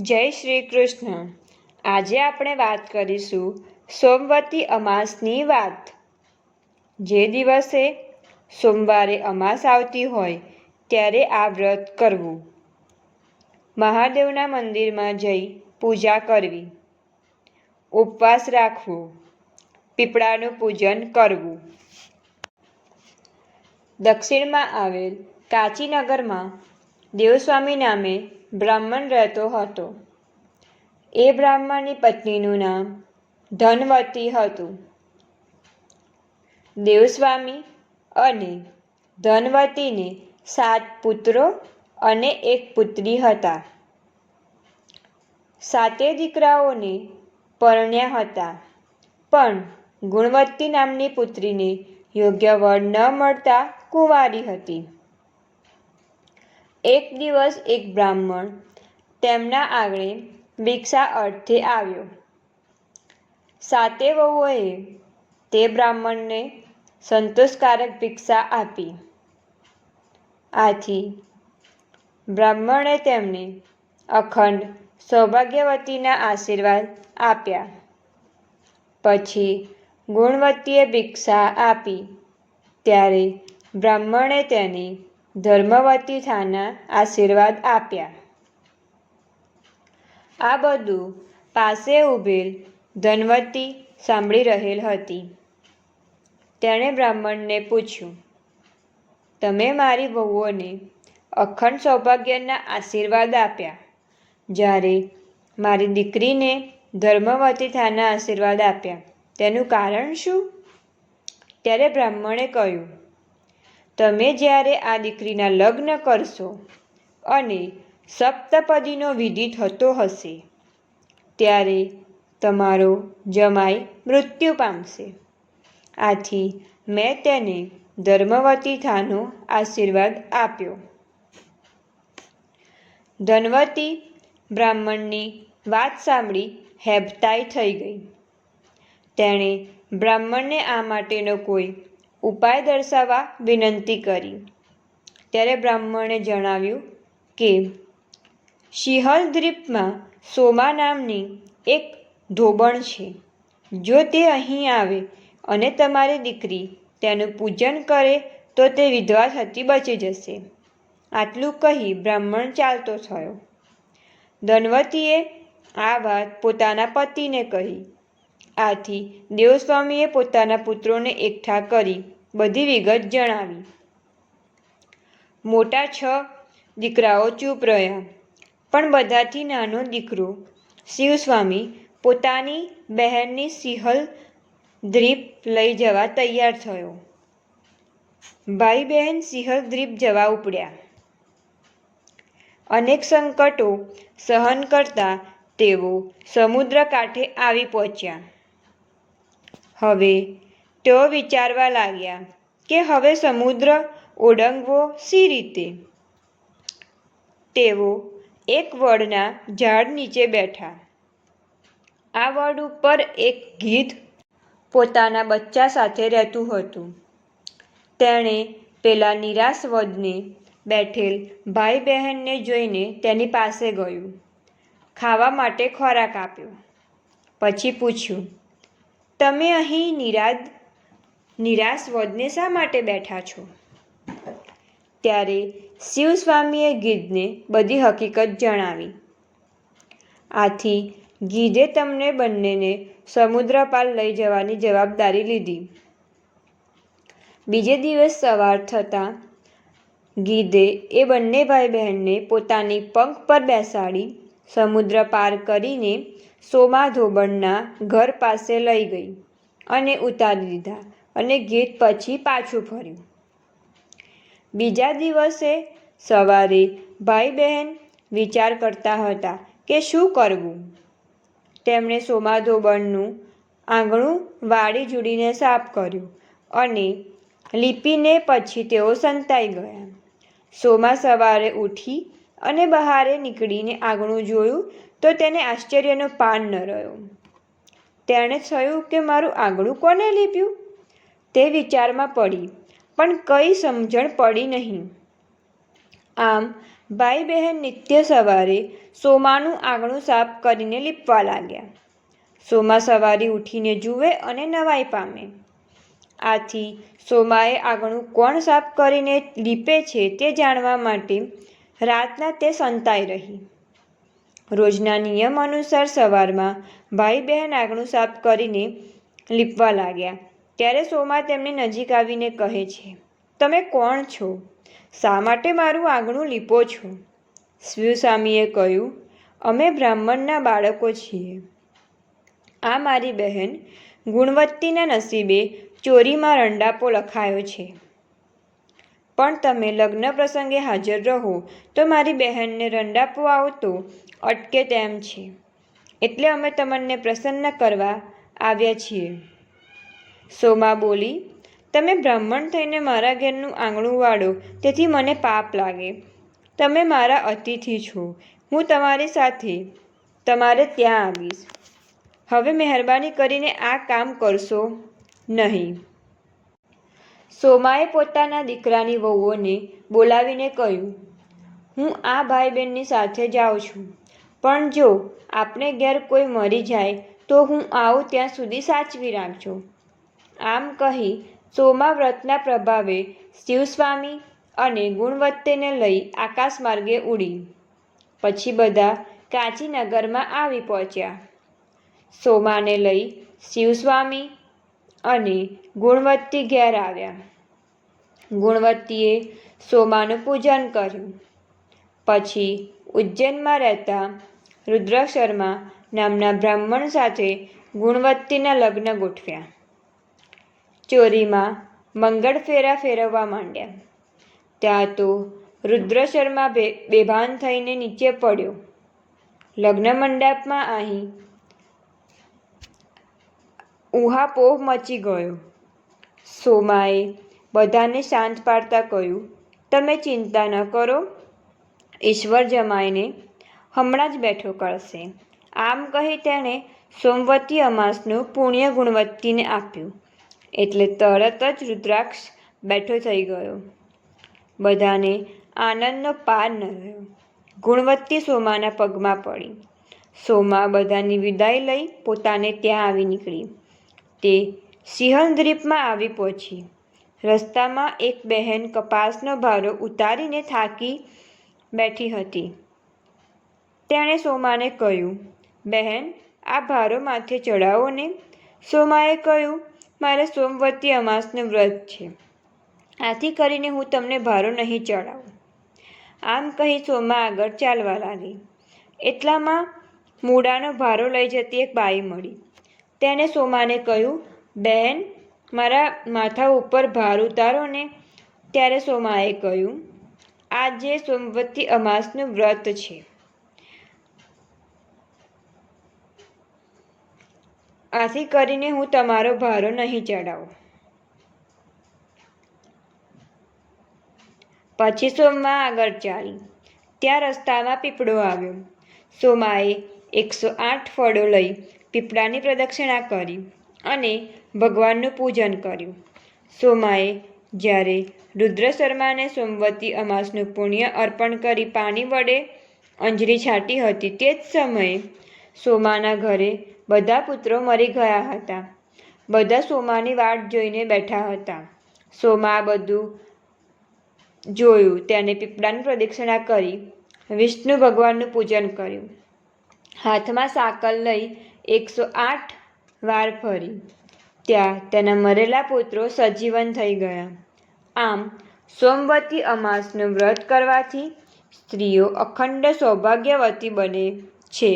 જય શ્રી કૃષ્ણ. આજે આપણે વાત કરીશું સોમવતી અમાસની વાત. જે દિવસે સોમવારે અમાસ આવતી હોય ત્યારે આ વ્રત કરવું. મહાદેવના મંદિરમાં જઈ પૂજા કરવી, ઉપવાસ રાખવો, પીપળાનું પૂજન કરવું. દક્ષિણમાં આવેલ કાંચીનગરમાં દેવસ્વામી નામે બ્રાહ્મણ રહેતો હતો. એ બ્રાહ્મણની પત્નીનું નામ ધનવતી હતું. દેવસ્વામી અને ધનવતીને 7 પુત્રો અને 1 પુત્રી હતા. 7 દીકરાઓને પરણ્યા હતા, પણ ગુણવતી નામની પુત્રીને યોગ્ય વર ન મળતા કુંવારી હતી. એક દિવસ એક બ્રાહ્મણ તેમના આંગણે ભિક્ષા અર્થે આવ્યો. 7 વહુઓએ તે બ્રાહ્મણને સંતોષકારક ભિક્ષા આપી. આથી બ્રાહ્મણે તેમને અખંડ સૌભાગ્યવતીના આશીર્વાદ આપ્યા. પછી ગુણવતીએ ભિક્ષા આપી ત્યારે બ્રાહ્મણે તેને ધર્મવતી થાના આશીર્વાદ આપ્યા. આ બધું પાસે ઊભેલ ધનવતી સાંભળી રહેલ હતી. તેણે બ્રાહ્મણને પૂછ્યું, તમે મારી વહુઓને અખંડ સૌભાગ્યના આશીર્વાદ આપ્યા, જ્યારે મારી દીકરીને ધર્મવતી થાના આશીર્વાદ આપ્યા, તેનું કારણ શું? ત્યારે બ્રાહ્મણે કહ્યું, તમે જ્યારે આ દીકરીના લગ્ન કરશો અને સપ્તપદીનો વિધિ થતો હશે ત્યારે તમારો જમાઈ મૃત્યુ પામશે. આથી મેં તેને ધર્મવતી થાનો આશીર્વાદ આપ્યો. ધનવતી બ્રાહ્મણની વાત સાંભળી હેબતાઈ થઈ ગઈ. તેણે બ્રાહ્મણને આ માટેનો કોઈ ઉપાય દર્શાવવા વિનંતી કરી. ત્યારે બ્રાહ્મણે જણાવ્યું કે સિંહલ દ્વીપમાં સોમા નામની એક ધોબણ છે. જો તે અહીં આવે અને તમારી દીકરી તેનું પૂજન કરે તો તે વિધવા થતી બચી જશે. આટલું કહી બ્રાહ્મણ ચાલતો થયો. ધનવતીએ આ વાત પોતાના પતિને કહી. આથી દેવસ્વામીએ પોતાના પુત્રોને એકઠા કરી બધી વિગત જણાવી. મોટા 6 દીકરાઓ ચૂપ રહ્યા, પણ બધાથી નાનો દીકરો શિવસ્વામી પોતાની બહેનની સિંહલ દ્વીપ લઈ જવા તૈયાર થયો. ભાઈ બહેન સિંહલ દ્વીપ જવા ઉપડ્યા. અનેક સંકટો સહન કરતા તેઓ સમુદ્ર કાંઠે આવી પહોંચ્યા. હવે તેઓ વિચારવા લાગ્યા કે હવે સમુદ્ર ઓળંગવો શી રીતે? તેઓ એક વડના ઝાડ નીચે બેઠા. આ વડ ઉપર એક ગીધ પોતાના બચ્ચા સાથે રહેતું હતું. તેણે પેલા નિરાશ વડને બેઠેલ ભાઈ બહેનને જોઈને તેની પાસે ગયું. ખાવા માટે ખોરાક આપ્યો. પછી પૂછ્યું, તમે અહીં નિરાશ વડને શા માટે બેઠા છો? ત્યારે શિવસ્વામીએ ગીધને બધી હકીકત જણાવી. આથી ગીધે તમને બંનેને સમુદ્ર પાર લઈ જવાની જવાબદારી લીધી. બીજે દિવસ સવાર થતાં ગીધે એ બંને ભાઈ બહેનને પોતાની પંખ પર બેસાડી સમુદ્ર પાર કરીને સોમા ધોબણના ઘર પાસે લઈ ગઈ અને ઉતારી દીધા અને ગીધ પછી પાછું ફર્યું. બીજા દિવસે સવારે ભાઈ બહેન વિચાર કરતા હતા કે શું કરવું. તેમણે સોમા ધોબણનું આંગણું વાળી જુડીને સાફ કર્યું અને લીપીને પછી તેઓ સંતાઈ ગયા. સોમા સવારે ઉઠી અને બહારે નીકળીને આંગણું જોયું તો તેને આશ્ચર્યનો પાર ન રહ્યો. તેણે થયું કે મારું આંગણું કોને લીપ્યું? તે વિચારમાં પડી, પણ કંઈ સમજણ પડી નહીં. આમ ભાઈ બહેન નિત્ય સવારે સોમાનું આંગણું સાફ કરીને લીપવા લાગ્યા. સોમા સવારે ઉઠીને જુએ અને નવાઈ પામે. આથી સોમાએ આંગણું કોણ સાફ કરીને લીપે છે તે જાણવા માટે રાતના તે સંતાઈ રહી. રોજના નિયમ અનુસાર સવારમાં ભાઈ બહેન આંગણું સાફ કરીને લીપવા લાગ્યા. ત્યારે સોમા તેમની નજીક આવીને કહે છે, તમે કોણ છો? શા માટે મારું આંગણું લીપો છો? શિવસ્વામીએ કહ્યું, અમે બ્રાહ્મણના બાળકો છીએ. આ મારી બહેન ગુણવતીના નસીબે ચોરીમાં રંડાપો લખાયો છે. પણ તમે લગ્ન પ્રસંગે હાજર રહો તો મારી બહેનને રંડાપો આવતો અટકે તેમ છે. એટલે અમે તમને પ્રસન્ન કરવા આવ્યા છીએ. સોમા બોલી, તમે બ્રાહ્મણ થઈને મારા ઘેરનું આંગણું વાળો તેથી મને પાપ લાગે. તમે મારા અતિથિ છો. હું તમારી સાથે તમારે ત્યાં આવીશ. હવે મહેરબાની કરીને આ કામ કરશો નહીં. સોમાએ પોતાના દીકરાની વહુઓને બોલાવીને કહ્યું, હું આ ભાઈ બહેનની સાથે જાઉં છું. પણ જો આપણે ઘેર કોઈ મરી જાય તો હું આવું ત્યાં સુધી સાચવી રાખજો. આમ કહી સોમા વ્રતના પ્રભાવે શિવસ્વામી અને ગુણવત્તીને લઈ આકાશ માર્ગે ઉડી. પછી બધા કાંચીનગરમાં આવી પહોંચ્યા. સોમાને લઈ શિવસ્વામી અને ગુણવત્તી ઘેર આવ્યા. ગુણવત્તીએ સોમાનું પૂજન કર્યું. પછી ઉજ્જૈનમાં રહેતા રુદ્રશર્મા નામના બ્રાહ્મણ સાથે ગુણવત્તીના લગ્ન ગોઠવ્યા. ચોરીમાં મંગળ ફેરા ફેરવવા માંડ્યા. ત્યાં તો રુદ્રશર્મા બેભાન થઈને નીચે પડ્યો. લગ્ન મંડપમાં અહીં ઉહાપોહ મચી ગયો. સોમાએ બધાને શાંત પાડતા કહ્યું, તમે ચિંતા ન કરો, ઈશ્વર જમાઈને હમણાં જ બેઠો કરશે. આમ કહી તેણે સોમવતી અમાસનું પુણ્ય ગુણવત્તીને આપ્યું. એટલે તરત જ રુદ્રાક્ષ બેઠો થઈ ગયો. બધાને આનંદનો પાર ન રહ્યો. ગુણવત્તી સોમાના પગમાં પડી. સોમા બધાની વિદાય લઈ પોતાને ત્યાં આવી નીકળી. તે સિંહલદ્વીપમાં આવી પહોંચી. રસ્તામાં એક બહેન કપાસનો ભારો ઉતારીને થાકી બેઠી હતી. તેણે સોમાને કહ્યું, બહેન, આ ભારો માથે ચડાવો ને. સોમાએ કહ્યું, મારે સોમવતી અમાસનું વ્રત છે. આથી કરીને હું તમને ભારો નહીં ચડાવું. આમ કહી સોમા આગળ ચાલવા લાગી. એટલામાં મૂળાનો ભારો લઈ જતી એક બાઈ મળી. તેણે સોમાને કહ્યું, બહેન, મારા માથા ઉપર ભાર ઉતારો ને. ત્યારે સોમાએ કહ્યું, આજે સોમવતી અમાસનું વ્રત છે. આથી કરીને હું તમારો ભારો નહીં ચડાવું. પછી સોમા આગળ ચાલી. ત્યાં રસ્તામાં પીપળો આવ્યો. સોમાએ 108 ફળો લઈ પીપળાની પ્રદક્ષિણા કરી અને ભગવાનનું પૂજન કર્યું. સોમાએ જ્યારે રુદ્રશર્માને સોમવતી અમાસનું પુણ્ય અર્પણ કરી પાણી વડે અંજળી છાંટી હતી તે જ સમયે સોમાના ઘરે બધા પુત્રો મરી ગયા હતા. બધા સોમાની વાટ જોઈને બેઠા હતા. સોમા આ બધું જોયું. તેને પીપળાની પ્રદક્ષિણા કરી વિષ્ણુ ભગવાનનું પૂજન કર્યું. હાથમાં સાકલ લઈ 108 વાર ફરી. ત્યાં તેના મરેલા પુત્રો સજીવન થઈ ગયા. આમ સોમવતી અમાસનું વ્રત કરવાથી સ્ત્રીઓ અખંડ સૌભાગ્યવતી બને છે.